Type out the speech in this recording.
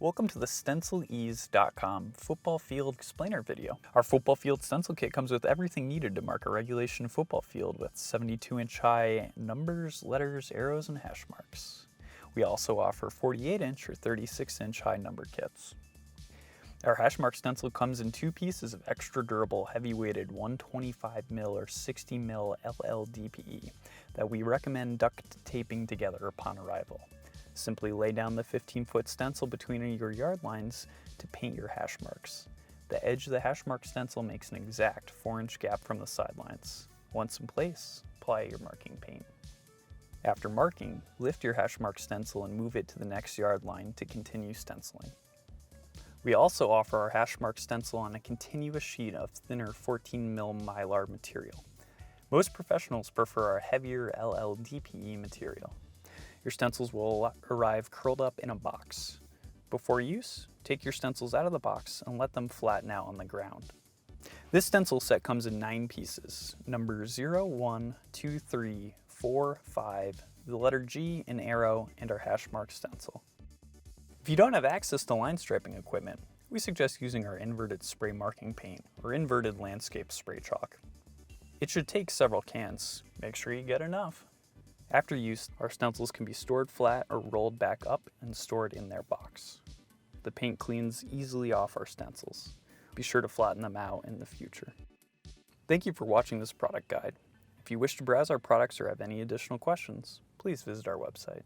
Welcome to the Stencilease.com football field explainer video. Our football field stencil kit comes with everything needed to mark a regulation football field with 72-inch high numbers, letters, arrows, and hash marks. We also offer 48-inch or 36-inch high number kits. Our hash mark stencil comes in two pieces of extra durable heavy-weighted 125mm or 60mm LLDPE that we recommend duct taping together upon arrival. Simply lay down the 15-foot stencil between your yard lines to paint your hash marks. The edge of the hash mark stencil makes an exact 4-inch gap from the sidelines. Once in place, apply your marking paint. After marking, lift your hash mark stencil and move it to the next yard line to continue stenciling. We also offer our hash mark stencil on a continuous sheet of thinner 14mm mylar material. Most professionals prefer our heavier LLDPE material. Your stencils will arrive curled up in a box. Before use, take your stencils out of the box and let them flatten out on the ground. This stencil set comes in 9 pieces, numbers 0, 1, 2, 3, 4, 5, the letter G, an arrow, and our hash mark stencil. If you don't have access to line striping equipment, we suggest using our inverted spray marking paint or inverted landscape spray chalk. It should take several cans. Make sure you get enough. After use, our stencils can be stored flat or rolled back up and stored in their box. The paint cleans easily off our stencils. Be sure to flatten them out in the future. Thank you for watching this product guide. If you wish to browse our products or have any additional questions, please visit our website.